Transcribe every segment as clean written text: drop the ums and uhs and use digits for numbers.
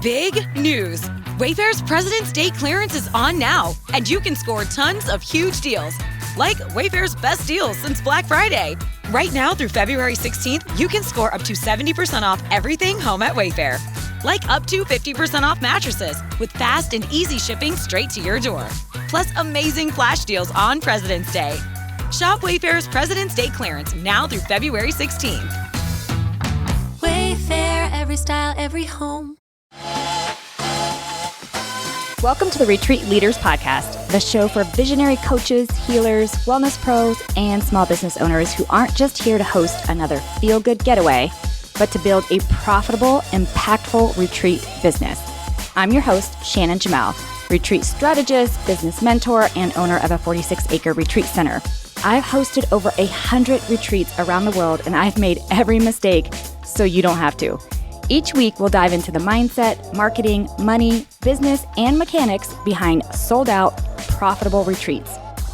Big news! Wayfair's President's Day clearance is on now, and you can score tons of huge deals. Like Wayfair's best deals since Black Friday. Right now through February 16th, you can score up to 70% off everything home at Wayfair. Like up to 50% off mattresses with fast and easy shipping straight to your door. Plus amazing flash deals on President's Day. Shop Wayfair's President's Day clearance now through February 16th. Wayfair, every style, every home. Welcome to the Retreat Leaders Podcast, the show for visionary coaches, healers, wellness pros, and small business owners who aren't just here to host another feel-good getaway, but to build a profitable, impactful retreat business. I'm your host, Shannon Jamal, retreat strategist, business mentor, and owner of a 46-acre retreat center. I've hosted over 100 retreats around the world, and I've made every mistake so you don't have to. Each week, we'll dive into the mindset, marketing, money, business, and mechanics behind sold-out, profitable retreats.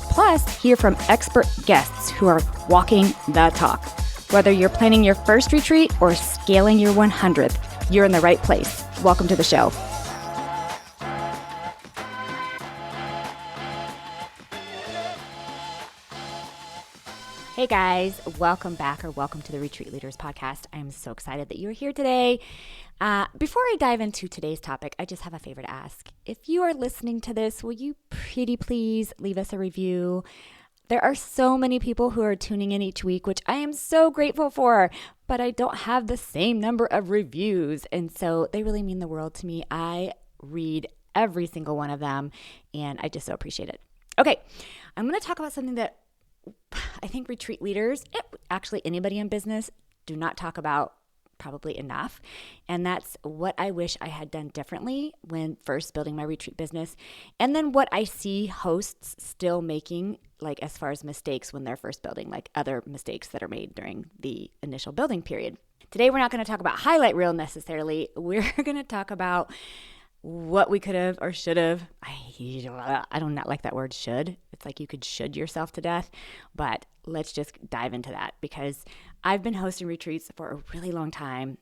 Plus, hear from expert guests who are walking the talk. Whether you're planning your first retreat or scaling your 100th, you're in the right place. Welcome to the show. Hey guys, welcome back or welcome to the Retreat Leaders Podcast. I'm so excited that you're here today. Before I dive into today's topic, I just have a favor to ask. If you are listening to this, will you pretty please leave us a review? There are so many people who are tuning in each week, which I am so grateful for, but I don't have the same number of reviews. And so they really mean the world to me. I read every single one of them, and I just so appreciate it. Okay, I'm going to talk about something that I think retreat leaders, actually anybody in business, do not talk about probably enough. And that's what I wish I had done differently when first building my retreat business. And then what I see hosts still making, like as far as mistakes when they're first building, like other mistakes that are made during the initial building period. Today, we're not going to talk about highlight reel necessarily. We're going to talk about what we could have or should have. I do not like that word should. It's like you could should yourself to death, but let's just dive into that because I've been hosting retreats for a really long time.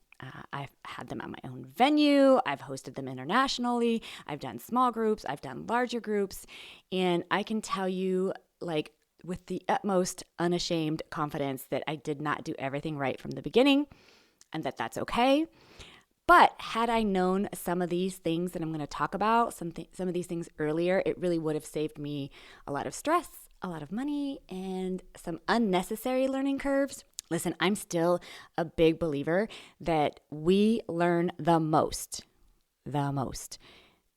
I've had them at my own venue. I've hosted them internationally. I've done small groups. I've done larger groups. And I can tell you like with the utmost unashamed confidence that I did not do everything right from the beginning and that that's okay. But had I known some of these things that I'm going to talk about, some of these things earlier, it really would have saved me a lot of stress, a lot of money, and some unnecessary learning curves. Listen, I'm still a big believer that we learn the most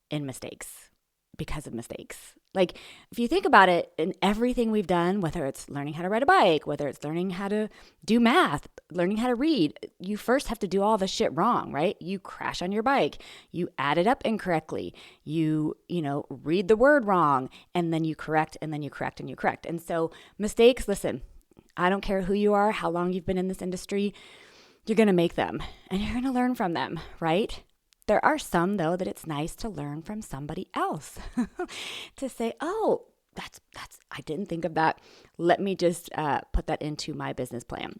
in mistakes because of mistakes. Like if you think about it, in everything we've done, whether it's learning how to ride a bike, whether it's learning how to do math, learning how to read, you first have to do all the shit wrong, right? You crash on your bike, you add it up incorrectly, you read the word wrong, and then you correct, and then you correct, and you correct. And so mistakes, listen, I don't care who you are, how long you've been in this industry, you're going to make them, and you're going to learn from them, right? There are some, though, that it's nice to learn from somebody else to say, oh, that's I didn't think of that. Let me just put that into my business plan.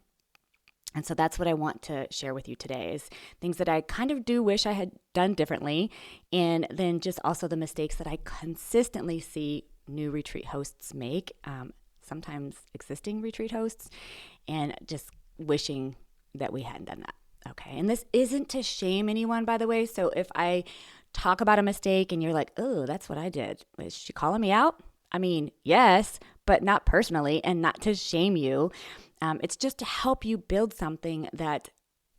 And so that's what I want to share with you today is things that I kind of do wish I had done differently. And then just also the mistakes that I consistently see new retreat hosts make, sometimes existing retreat hosts, and just wishing that we hadn't done that. Okay, and this isn't to shame anyone, by the way. So if I talk about a mistake and you're like, oh, that's what I did, is she calling me out? I mean, yes, but not personally and not to shame you. It's just to help you build something that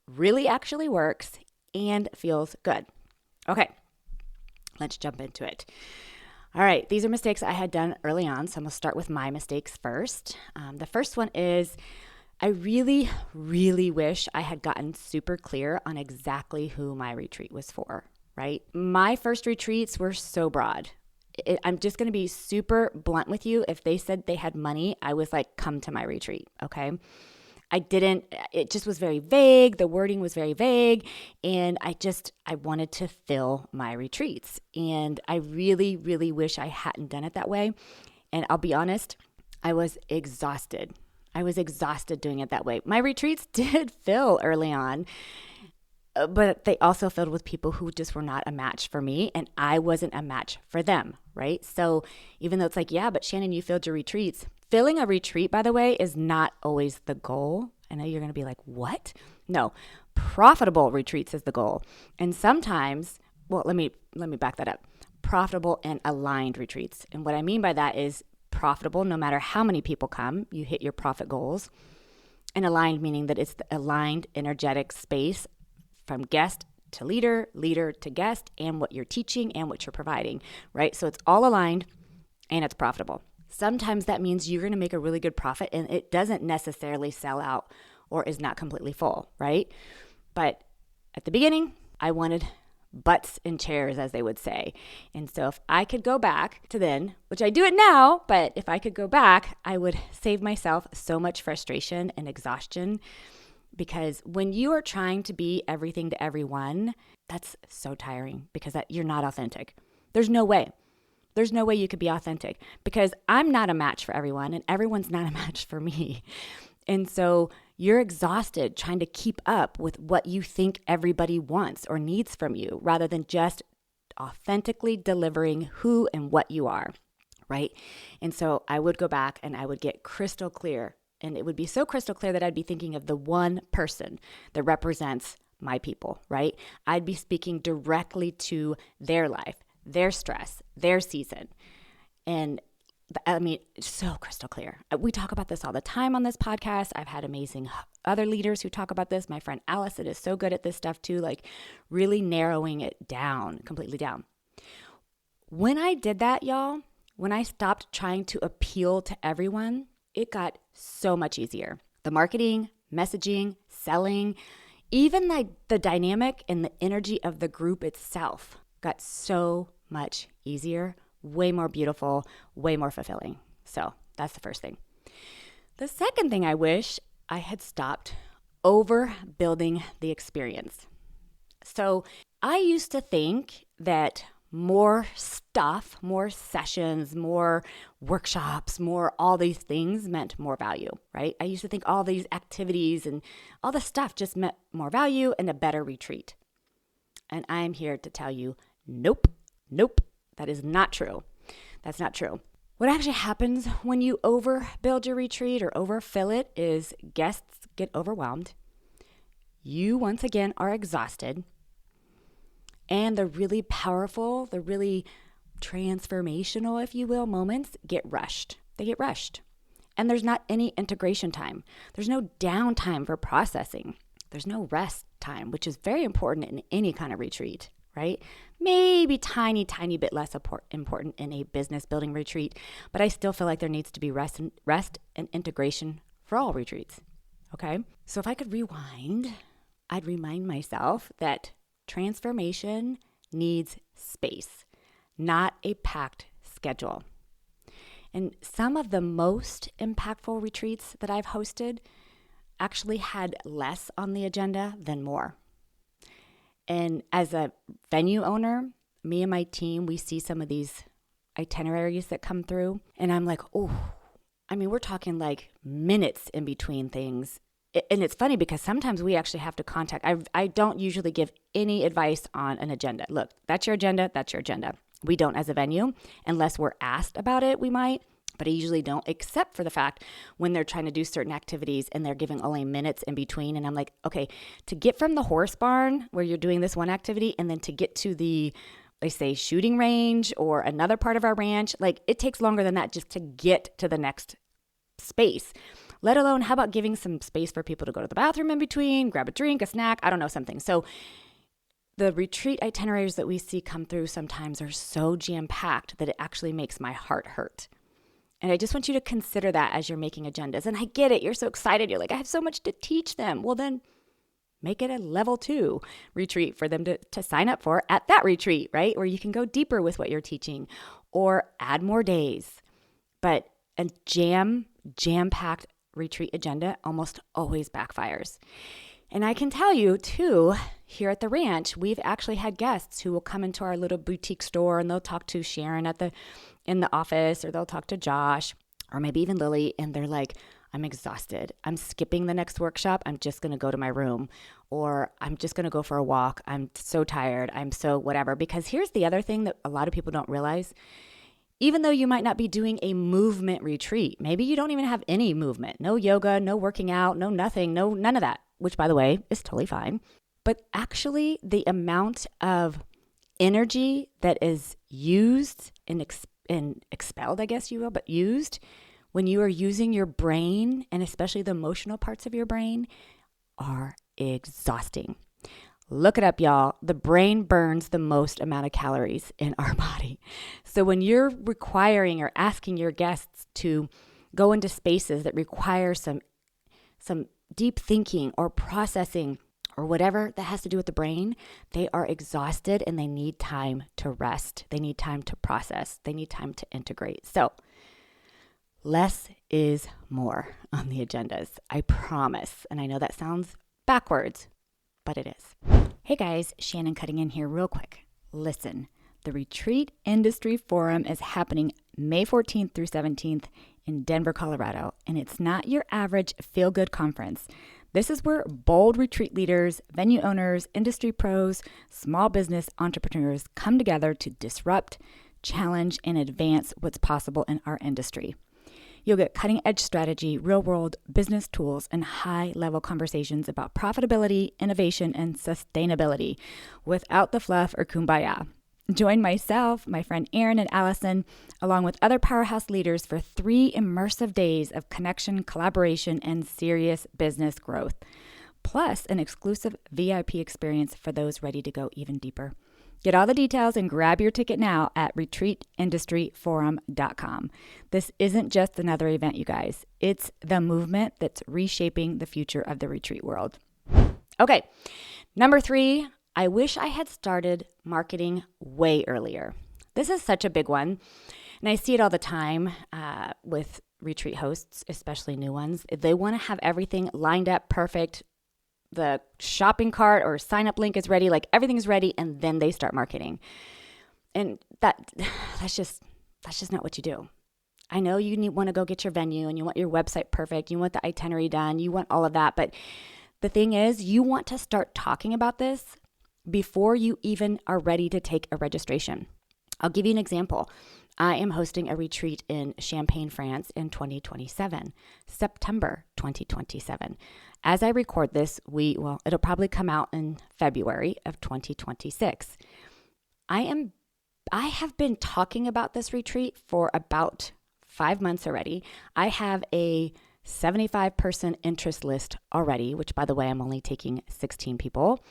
really actually works and feels good. Okay, let's jump into it. All right, these are mistakes I had done early on. So I'm going to start with my mistakes first. The first one is I really, really wish I had gotten super clear on exactly who my retreat was for, right? My first retreats were so broad. I'm just going to be super blunt with you. If they said they had money, I was like, come to my retreat, okay? It just was very vague. The wording was very vague. And I wanted to fill my retreats. And I really, really wish I hadn't done it that way. And I'll be honest, I was exhausted. doing it that way. My retreats did fill early on, but they also filled with people who just were not a match for me, and I wasn't a match for them, right? So even though it's like, yeah, but Shannon, you filled your retreats. Filling a retreat, by the way, is not always the goal. I know you're going to be like, what? No, profitable retreats is the goal. And sometimes, well, let me back that up. Profitable and aligned retreats. And what I mean by that is profitable, no matter how many people come, you hit your profit goals. And aligned, meaning that it's the aligned, energetic space from guest to leader, leader to guest, and what you're teaching and what you're providing, right? So it's all aligned and it's profitable. Sometimes that means you're going to make a really good profit and it doesn't necessarily sell out or is not completely full, right? But at the beginning, I wanted butts in chairs, as they would say. And so if I could go back to then, which I do it now, but if I could go back, I would save myself so much frustration and exhaustion, because when you are trying to be everything to everyone, that's so tiring because you're not authentic. There's no way. There's no way you could be authentic because I'm not a match for everyone and everyone's not a match for me. And so you're exhausted trying to keep up with what you think everybody wants or needs from you rather than just authentically delivering who and what you are, right? And so I would go back and I would get crystal clear. And it would be so crystal clear that I'd be thinking of the one person that represents my people, right? I'd be speaking directly to their life, their stress, their season. And I mean, so crystal clear. We talk about this all the time on this podcast. I've had amazing other leaders who talk about this. My friend Allison is so good at this stuff too, like really narrowing it down, completely down. When I did that, y'all, when I stopped trying to appeal to everyone, it got so much easier. The marketing, messaging, selling, even the dynamic and the energy of the group itself got so much easier, way more beautiful, way more fulfilling. So that's the first thing. The second thing I wish I had stopped overbuilding the experience. So I used to think that more stuff, more sessions, more workshops, more all these things meant more value, right? I used to think all these activities and all the stuff just meant more value and a better retreat. And I'm here to tell you, nope, that is not true. That's not true. What actually happens when you overbuild your retreat or overfill it is guests get overwhelmed. You, once again, are exhausted. And the really powerful, the really transformational, if you will, moments get rushed. They get rushed. And there's not any integration time. There's no downtime for processing. There's no rest time, which is very important in any kind of retreat, right? Maybe tiny bit less important in a business building retreat, but I still feel like there needs to be rest and integration for all retreats, okay? So if I could rewind, I'd remind myself that transformation needs space, not a packed schedule. And some of the most impactful retreats that I've hosted actually had less on the agenda than more. And as a venue owner, me and my team, we see some of these itineraries that come through, and I'm like, oh, I mean, we're talking like minutes in between things. And it's funny because sometimes we actually have to contact. I don't usually give any advice on an agenda. Look, that's your agenda. That's your agenda. We don't as a venue. Unless we're asked about it, we might. But I usually don't, except for the fact when they're trying to do certain activities and they're giving only minutes in between. And I'm like, okay, to get from the horse barn where you're doing this one activity and then to get to the, they say, shooting range or another part of our ranch, like it takes longer than that just to get to the next space. Let alone, how about giving some space for people to go to the bathroom in between, grab a drink, a snack, I don't know, something. So the retreat itineraries that we see come through sometimes are so jam-packed that it actually makes my heart hurt. And I just want you to consider that as you're making agendas. And I get it. You're so excited. You're like, I have so much to teach them. Well, then make it a level 2 retreat for them to sign up for at that retreat, right? Where you can go deeper with what you're teaching or add more days. But a jam-packed retreat agenda almost always backfires. And I can tell you too, here at the ranch, we've actually had guests who will come into our little boutique store and they'll talk to Sharon in the office, or they'll talk to Josh, or maybe even Lily, and they're like, I'm exhausted. I'm skipping the next workshop. I'm just going to go to my room, or I'm just going to go for a walk. I'm so tired. I'm so whatever. Because here's the other thing that a lot of people don't realize. Even though you might not be doing a movement retreat, maybe you don't even have any movement, no yoga, no working out, no nothing, no none of that, which by the way is totally fine. But actually the amount of energy that is used and expelled, I guess you will, but used when you are using your brain, and especially the emotional parts of your brain, are exhausting. Look it up, y'all. The brain burns the most amount of calories in our body. So when you're requiring or asking your guests to go into spaces that require some deep thinking or processing or whatever that has to do with the brain, they are exhausted and they need time to rest. They need time to process. They need time to integrate. So less is more on the agendas. I promise. And I know that sounds backwards, but it is. Hey guys, Shannon cutting in here real quick. Listen, the Retreat Industry Forum is happening May 14th through 17th in Denver, Colorado, and it's not your average feel-good conference. This is where bold retreat leaders, venue owners, industry pros, small business entrepreneurs come together to disrupt, challenge, and advance what's possible in our industry. You'll get cutting-edge strategy, real-world business tools, and high-level conversations about profitability, innovation, and sustainability without the fluff or kumbaya. Join myself, my friend Erin and Allison, along with other powerhouse leaders for 3 immersive days of connection, collaboration, and serious business growth, plus an exclusive VIP experience for those ready to go even deeper. Get all the details and grab your ticket now at retreatindustryforum.com. This isn't just another event, you guys. It's the movement that's reshaping the future of the retreat world. Okay, number 3, I wish I had started marketing way earlier. This is such a big one, and I see it all the time with retreat hosts, especially new ones. They want to have everything lined up perfect. The shopping cart or sign up link is ready, like everything's ready, and then they start marketing. And that's just not what you do. I know you want to go get your venue and you want your website perfect, you want the itinerary done, you want all of that, but the thing is, you want to start talking about this before you even are ready to take a registration. I'll give you an example. I am hosting a retreat in Champagne, France in 2027, September 2027. As I record this, it'll probably come out in February of 2026. I have been talking about this retreat for about 5 months already. I have a 75-person interest list already, which by the way, I'm only taking 16 people.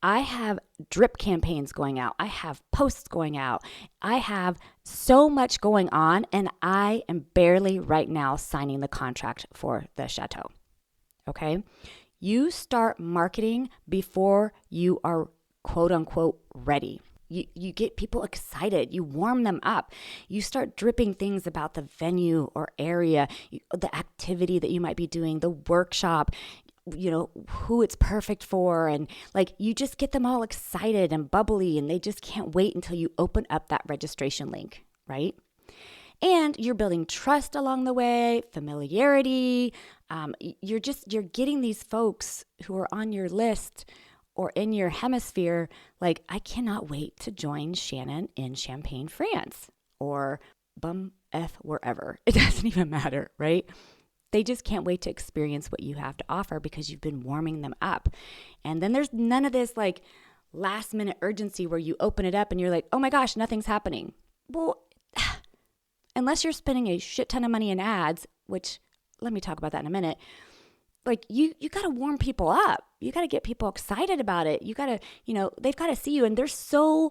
I have drip campaigns going out. I have posts going out. I have so much going on, and I am barely right now signing the contract for the chateau. Okay? You start marketing before you are quote unquote ready. You get people excited. You warm them up. You start dripping things about the venue or area, the activity that you might be doing, the workshop, who it's perfect for. And like, you just get them all excited and bubbly, and they just can't wait until you open up that registration link, right? And you're building trust along the way, familiarity. You're getting these folks who are on your list or in your hemisphere, like, I cannot wait to join Shannon in Champagne, France, or bum F wherever. It doesn't even matter, right? They just can't wait to experience what you have to offer because you've been warming them up. And then there's none of this like last minute urgency where you open it up and you're like, oh my gosh, nothing's happening. Well, unless you're spending a shit ton of money in ads, which let me talk about that in a minute. Like you got to warm people up. You got to get people excited about it. You got to, they've got to see you. And there's so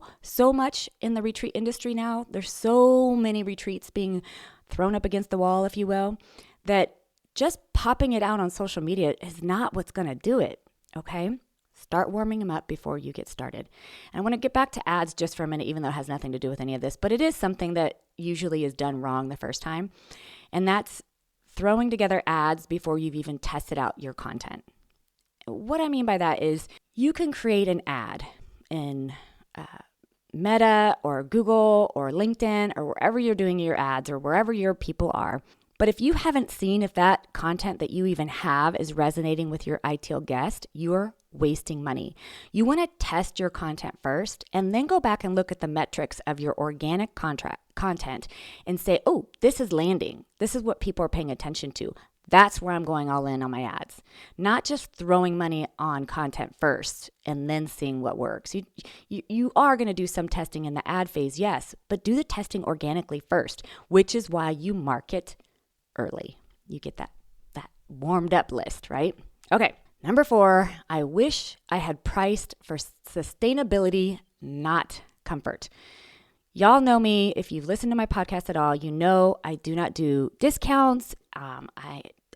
much in the retreat industry now. There's so many retreats being thrown up against the wall, if you will, that just popping it out on social media is not what's going to do it, okay? Start warming them up before you get started. And I want to get back to ads just for a minute, even though it has nothing to do with any of this, but it is something that usually is done wrong the first time, and that's throwing together ads before you've even tested out your content. What I mean by that is you can create an ad in Meta or Google or LinkedIn or wherever you're doing your ads or wherever your people are. But if you haven't seen if that content that you even have is resonating with your ideal guest, you're wasting money. You want to test your content first and then go back and look at the metrics of your organic content and say, oh, this is landing. This is what people are paying attention to. That's where I'm going all in on my ads. Not just throwing money on content first and then seeing what works. You are going to do some testing in the ad phase, yes, but do the testing organically first, which is why you market early. You get that warmed up list, right? Okay. Number 4, I wish I had priced for sustainability, not comfort. Y'all know me. If you've listened to my podcast at all, you know I do not do discounts.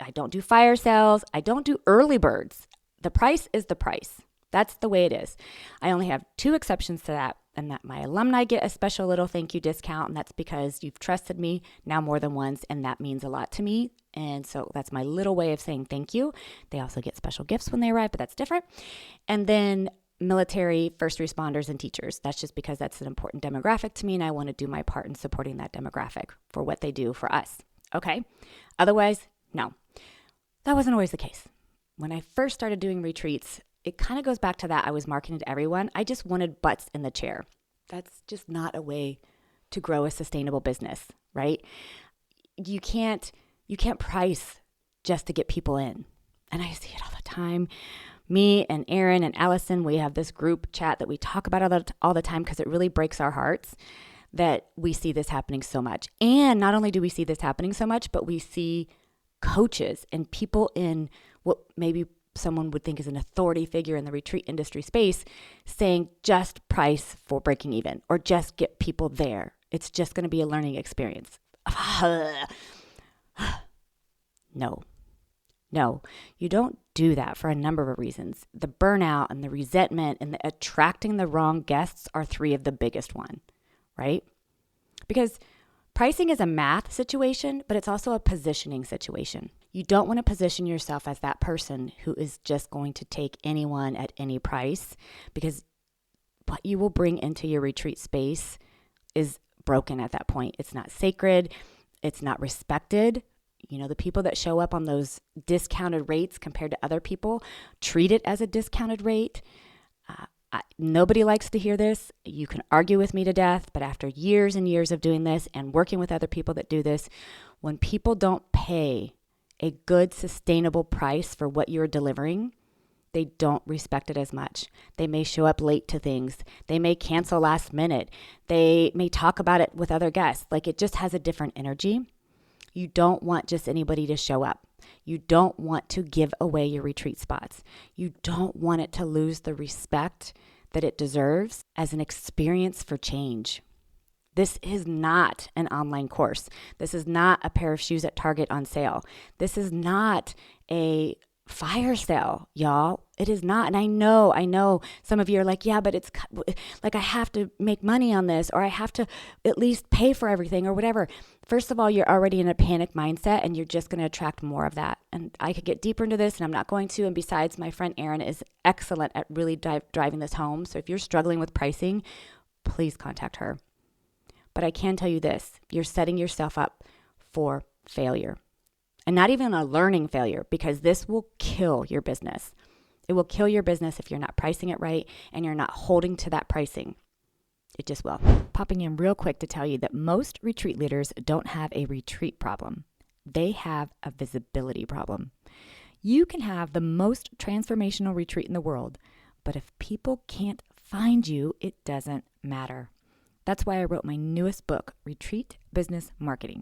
I don't do fire sales. I don't do early birds. The price is the price. That's the way it is. I only have 2 exceptions to that, and that my alumni get a special little thank you discount, and that's because you've trusted me now more than once, and that means a lot to me. And so that's my little way of saying thank you. They also get special gifts when they arrive, but that's different. And then military, first responders, and teachers. That's just because that's an important demographic to me, and I want to do my part in supporting that demographic for what they do for us. Okay? Otherwise, no. That wasn't always the case. When I first started doing retreats, it kind of goes back to that. I was marketing to everyone. I just wanted butts in the chair. That's just not a way to grow a sustainable business, right? You can't price just to get people in. And I see it all the time. Me and Aaron and Allison, we have this group chat that we talk about all the time because it really breaks our hearts that we see this happening so much. And not only do we see this happening so much, but we see coaches and people in what maybe someone would think is an authority figure in the retreat industry space saying just price for breaking even or just get people there. It's just going to be a learning experience. No, you don't do that for a number of reasons. The burnout and the resentment and the attracting the wrong guests are 3 of the biggest one, right? Because pricing is a math situation, but it's also a positioning situation. You don't want to position yourself as that person who is just going to take anyone at any price, because what you will bring into your retreat space is broken at that point. It's not sacred. It's not respected. You know, the people that show up on those discounted rates compared to other people treat it as a discounted rate. Nobody likes to hear this. You can argue with me to death, but after years and years of doing this and working with other people that do this, when people don't pay a good, sustainable price for what you're delivering, they don't respect it as much. They may show up late to things. They may cancel last minute. They may talk about it with other guests. Like, it just has a different energy. You don't want just anybody to show up. You don't want to give away your retreat spots. You don't want it to lose the respect that it deserves as an experience for change. This is not an online course. This is not a pair of shoes at Target on sale. This is not a fire sale, y'all. It is not. And I know some of you are like, yeah, but it's like I have to make money on this, or I have to at least pay for everything or whatever. First of all, you're already in a panic mindset and you're just going to attract more of that. And I could get deeper into this and I'm not going to. And besides, my friend Erin is excellent at really driving this home. So if you're struggling with pricing, please contact her. But I can tell you this, you're setting yourself up for failure. And not even a learning failure, because this will kill your business. It will kill your business if you're not pricing it right and you're not holding to that pricing. It just will. Popping in real quick to tell you that most retreat leaders don't have a retreat problem. They have a visibility problem. You can have the most transformational retreat in the world, but if people can't find you, it doesn't matter. That's why I wrote my newest book, Retreat Business Marketing.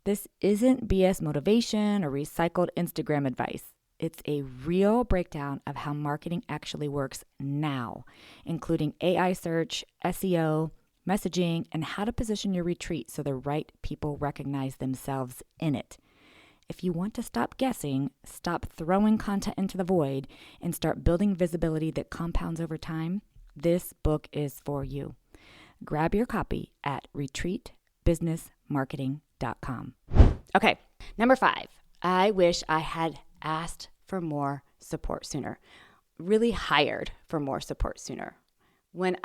This isn't BS motivation or recycled Instagram advice. It's a real breakdown of how marketing actually works now, including AI search, SEO, messaging, and how to position your retreat so the right people recognize themselves in it. If you want to stop guessing, stop throwing content into the void, and start building visibility that compounds over time, this book is for you. Grab your copy at retreatbusinessmarketing.com. Okay, number 5. I wish I had asked for more support sooner. Really hired for more support sooner. When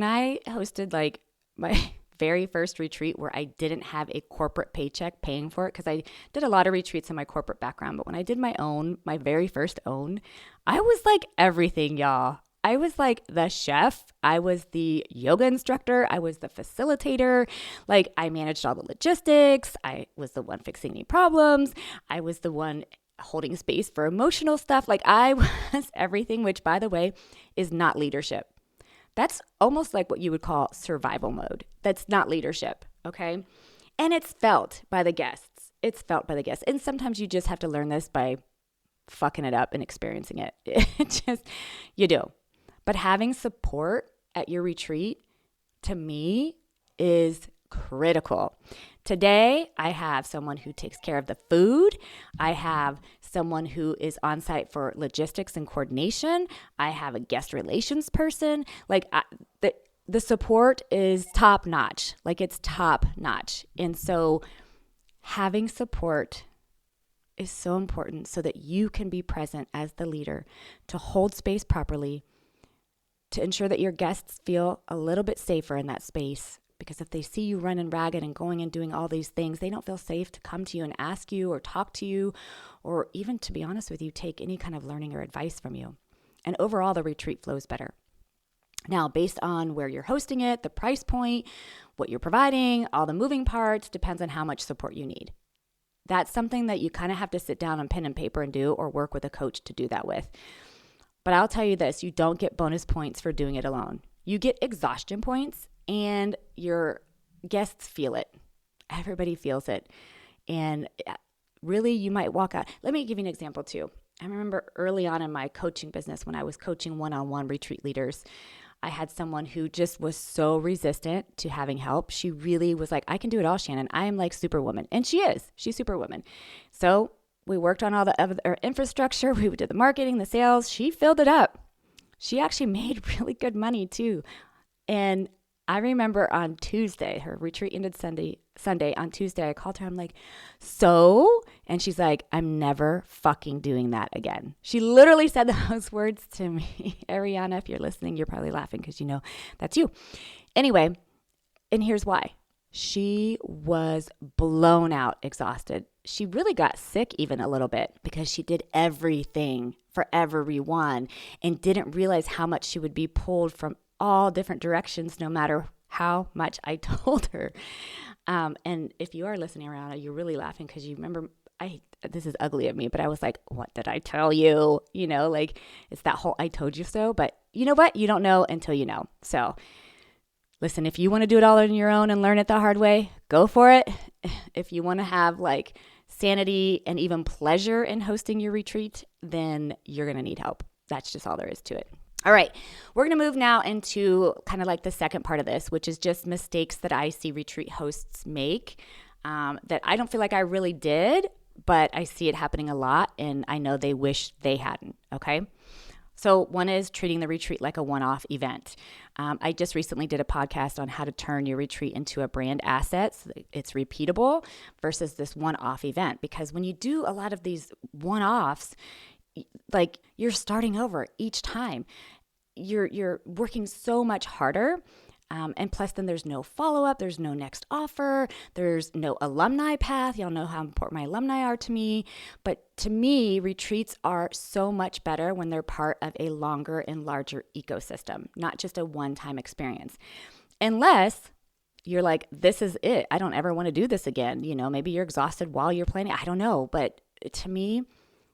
I hosted like my very first retreat where I didn't have a corporate paycheck paying for it, because I did a lot of retreats in my corporate background, but when I did my very first own, I was like everything, y'all. I was like the chef. I was the yoga instructor. I was the facilitator. Like, I managed all the logistics. I was the one fixing any problems. I was the one holding space for emotional stuff. Like, I was everything, which, by the way, is not leadership. That's almost like what you would call survival mode. That's not leadership, okay? And it's felt by the guests. And sometimes you just have to learn this by fucking it up and experiencing it. You do. But having support at your retreat, to me, is critical. Today, I have someone who takes care of the food. I have someone who is on site for logistics and coordination. I have a guest relations person. Like, the support is top notch. Like, it's top notch. And so having support is so important so that you can be present as the leader to hold space properly, to ensure that your guests feel a little bit safer in that space. Because if they see you running ragged and going and doing all these things, they don't feel safe to come to you and ask you or talk to you, or even, to be honest with you, take any kind of learning or advice from you. And overall, the retreat flows better. Now, based on where you're hosting it, the price point, what you're providing, all the moving parts, depends on how much support you need. That's something that you kind of have to sit down on pen and paper and do, or work with a coach to do that with. But I'll tell you this, you don't get bonus points for doing it alone. You get exhaustion points, and your guests feel it. Everybody feels it. And really, you might walk out. Let me give you an example too. I remember early on in my coaching business, when I was coaching one-on-one retreat leaders, I had someone who just was so resistant to having help. She really was like, I can do it all, Shannon. I am like Superwoman. And she is. She's Superwoman. So we worked on all the other infrastructure. We did the marketing, the sales. She filled it up. She actually made really good money too. And I remember on Tuesday, her retreat ended Sunday. On Tuesday, I called her. I'm like, so? And she's like, I'm never fucking doing that again. She literally said those words to me. Ariana, if you're listening, you're probably laughing because you know that's you. Anyway, and here's why. She was blown out, exhausted. She really got sick even a little bit because she did everything for everyone and didn't realize how much she would be pulled from all different directions, no matter how much I told her. And if you are listening around, you're really laughing because you remember, this is ugly of me, but I was like, what did I tell you? You know, like, it's that whole I told you so. But you know what? You don't know until you know. So listen, if you want to do it all on your own and learn it the hard way, go for it. If you want to have like sanity and even pleasure in hosting your retreat, then you're going to need help. That's just all there is to it. All right, we're going to move now into kind of like the second part of this, which is just mistakes that I see retreat hosts make that I don't feel like I really did, but I see it happening a lot, and I know they wish they hadn't, okay? So one is treating the retreat like a one-off event. I just recently did a podcast on how to turn your retreat into a brand asset so that it's repeatable versus this one-off event, because when you do a lot of these one-offs, like, you're starting over each time. You're working so much harder. And plus, then there's no follow-up. There's no next offer. There's no alumni path. Y'all know how important my alumni are to me. But to me, retreats are so much better when they're part of a longer and larger ecosystem, not just a one-time experience. Unless you're like, this is it. I don't ever want to do this again. You know, maybe you're exhausted while you're planning. I don't know. But to me,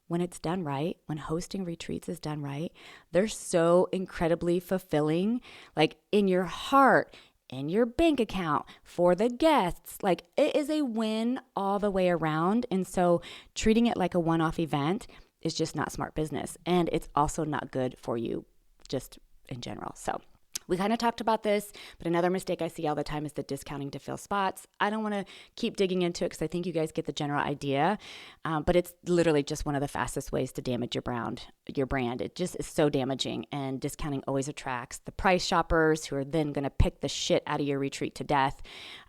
when it's done right, when hosting retreats is done right, they're so incredibly fulfilling, like in your heart, in your bank account, for the guests. Like, it is a win all the way around. And so treating it like a one-off event is just not smart business. And it's also not good for you just in general. So we kind of talked about this, but another mistake I see all the time is the discounting to fill spots. I don't want to keep digging into it because I think you guys get the general idea, but it's literally just one of the fastest ways to damage your brand. It just is so damaging, and discounting always attracts the price shoppers who are then going to pick the shit out of your retreat to death,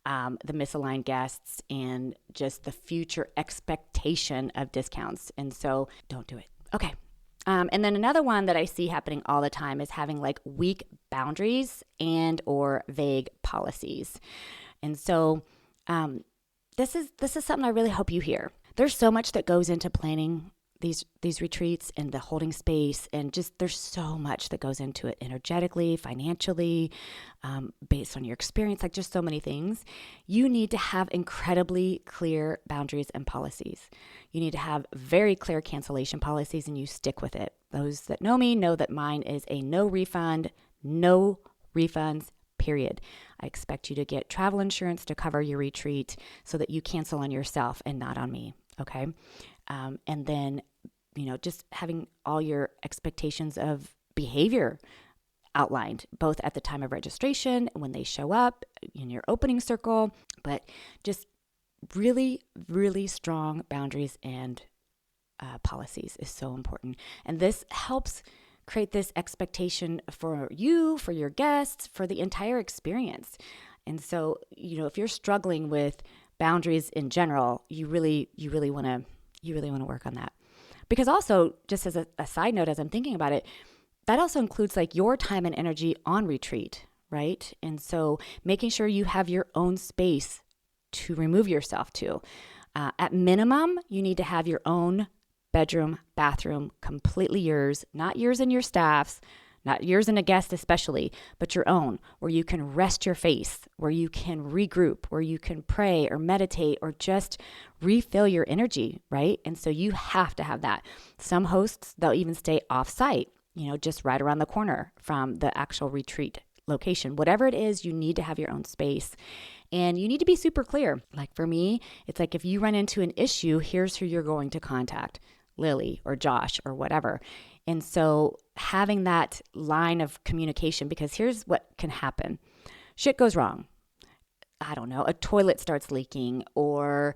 the misaligned guests, and just the future expectation of discounts. And so don't do it. Okay. And then another one that I see happening all the time is having like weak boundaries and or vague policies. And so this is something I really hope you hear. There's so much that goes into planning these retreats and the holding space, and just there's so much that goes into it energetically, financially, based on your experience, like just so many things. You need to have incredibly clear boundaries and policies. You need to have very clear cancellation policies, and you stick with it. Those that know me know that mine is a no refunds, period. I expect you to get travel insurance to cover your retreat so that you cancel on yourself and not on me. Okay. And then, just having all your expectations of behavior outlined, both at the time of registration, when they show up in your opening circle, but just really, really strong boundaries and policies is so important. And this helps create this expectation for you, for your guests, for the entire experience. And so, if you're struggling with boundaries in general, you really want to work on that. Because also, just as a side note, as I'm thinking about it, that also includes like your time and energy on retreat, right? And so making sure you have your own space to remove yourself to. At minimum, you need to have your own bedroom, bathroom, completely yours, not yours and your staff's, not yours and a guest especially, but your own, where you can rest your face, where you can regroup, where you can pray or meditate or just refill your energy, right? And so you have to have that. Some hosts, they'll even stay off-site, just right around the corner from the actual retreat location. Whatever it is, you need to have your own space. And you need to be super clear. Like for me, it's like if you run into an issue, here's who you're going to contact, Lily or Josh or whatever. And so having that line of communication, because here's what can happen. Shit goes wrong. I don't know, a toilet starts leaking, or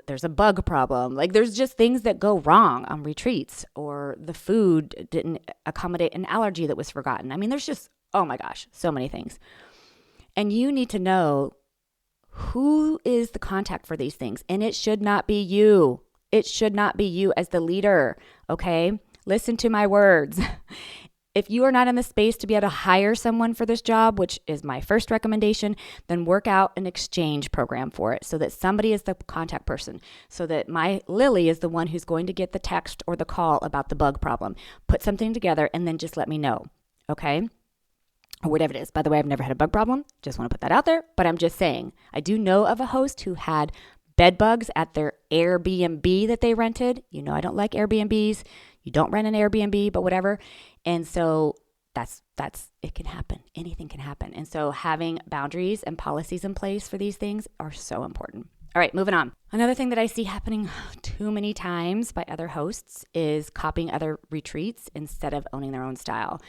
there's a bug problem. Like there's just things that go wrong on retreats, or the food didn't accommodate an allergy that was forgotten. I mean, there's just, oh my gosh, so many things. And you need to know who is the contact for these things. And it should not be you. It should not be you as the leader, okay? Listen to my words. If you are not in the space to be able to hire someone for this job, which is my first recommendation, then work out an exchange program for it so that somebody is the contact person, so that my Lily is the one who's going to get the text or the call about the bug problem. Put something together and then just let me know, okay? Or whatever it is. By the way, I've never had a bug problem. Just want to put that out there. But I'm just saying, I do know of a host who had bed bugs at their Airbnb that they rented. I don't like Airbnbs. You don't rent an Airbnb, but whatever. And so that's it can happen. Anything can happen. And so having boundaries and policies in place for these things are so important. All right, moving on. Another thing that I see happening too many times by other hosts is copying other retreats instead of owning their own style.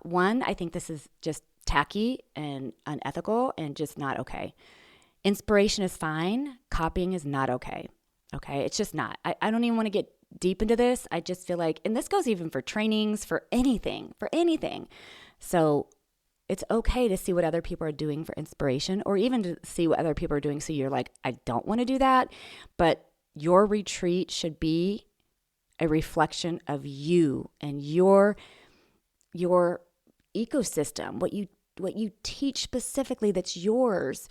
One, I think this is just tacky and unethical and just not okay. Inspiration is fine. Copying is not okay. Okay, it's just not. I don't even want to get deep into this. I just feel like, and this goes even for trainings, for anything. So it's okay to see what other people are doing for inspiration, or even to see what other people are doing. So you're like, I don't want to do that, but your retreat should be a reflection of you and your ecosystem, what you teach specifically that's yours,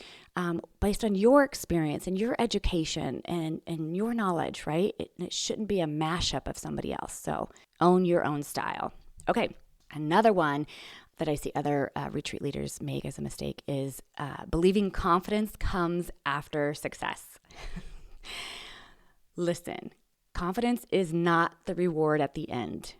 based on your experience and your education and your knowledge, right? It shouldn't be a mashup of somebody else. So own your own style. Okay, another one that I see other retreat leaders make as a mistake is believing confidence comes after success. Listen, confidence is not the reward at the end.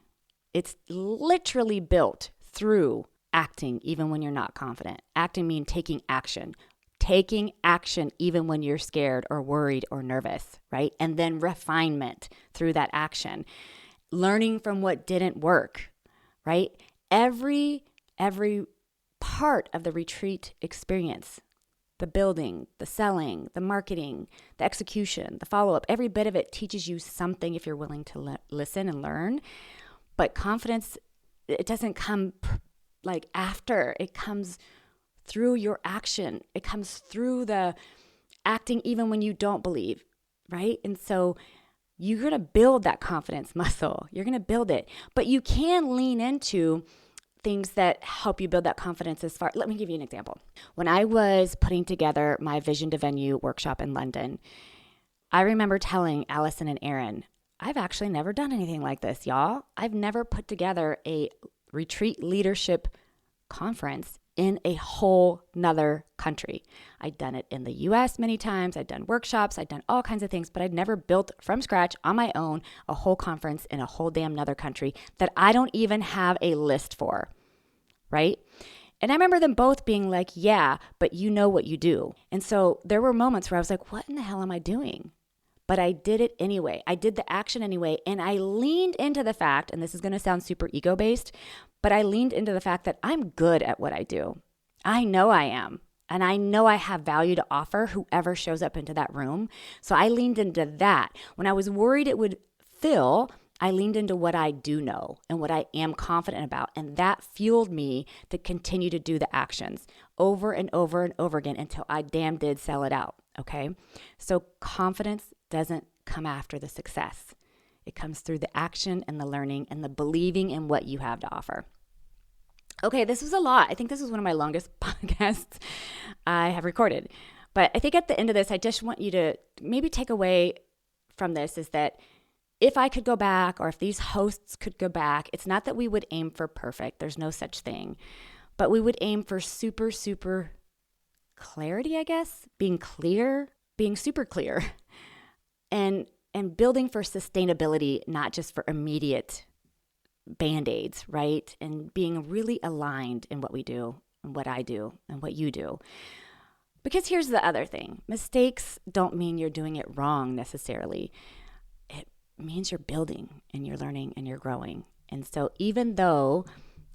It's literally built through acting even when you're not confident. Acting means taking action. Taking action even when you're scared or worried or nervous, right? And then refinement through that action. Learning from what didn't work, right? Every part of the retreat experience, the building, the selling, the marketing, the execution, the follow-up, every bit of it teaches you something if you're willing to listen and learn. But confidence, it doesn't come like after. It comes through your action. It comes through the acting even when you don't believe, right? And so You're going to build that confidence muscle. You're going to build it. But you can lean into things that help you build that confidence as far. Let me give you an example. When I was putting together my Vision to Venue workshop in London, I remember telling Allison and Aaron, I've actually never done anything like this, y'all. I've never put together a retreat leadership conference in a whole nother country. I'd done it in the US many times. I'd done workshops. I'd done all kinds of things, but I'd never built from scratch on my own a whole conference in a whole damn nother country that I don't even have a list for, right? And I remember them both being like, yeah, but you know what you do. And so there were moments where I was like, what in the hell am I doing? But I did it anyway. I did the action anyway. And I leaned into the fact, and this is going to sound super ego-based, but I leaned into the fact that I'm good at what I do. I know I am. And I know I have value to offer whoever shows up into that room. So I leaned into that. When I was worried it would fill, I leaned into what I do know and what I am confident about. And that fueled me to continue to do the actions over and over and over again until I damn did sell it out. Okay? So confidence doesn't come after the success. It comes through the action and the learning and the believing in what you have to offer. Okay, this was a lot. I think this was one of my longest podcasts I have recorded. But I think at the end of this, I just want you to maybe take away from this is that if I could go back, or if these hosts could go back, it's not that we would aim for perfect. There's no such thing. But we would aim for super clarity, I guess. Being clear, being super clear. And building for sustainability, not just for immediate Band-Aids, right? And being really aligned in what we do and what I do and what you do. Because here's the other thing. Mistakes don't mean you're doing it wrong necessarily. It means you're building and you're learning and you're growing. And so even though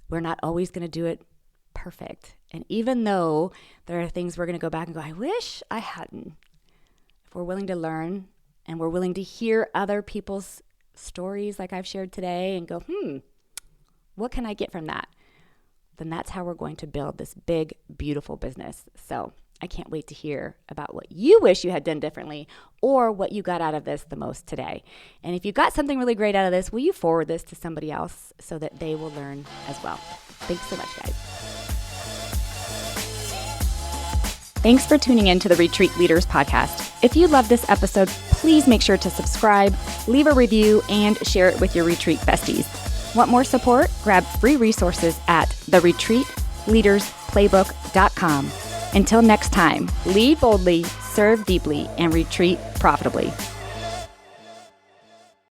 we're not always going to do it perfect, and even though there are things we're going to go back and go, I wish I hadn't. If we're willing to learn, and we're willing to hear other people's stories like I've shared today and go, what can I get from that? Then that's how we're going to build this big, beautiful business. So I can't wait to hear about what you wish you had done differently or what you got out of this the most today. And if you got something really great out of this, will you forward this to somebody else so that they will learn as well? Thanks so much, guys. Thanks for tuning in to the Retreat Leaders Podcast. If you love this episode, please make sure to subscribe, leave a review, and share it with your retreat besties. Want more support? Grab free resources at theretreatleadersplaybook.com. Until next time, lead boldly, serve deeply, and retreat profitably.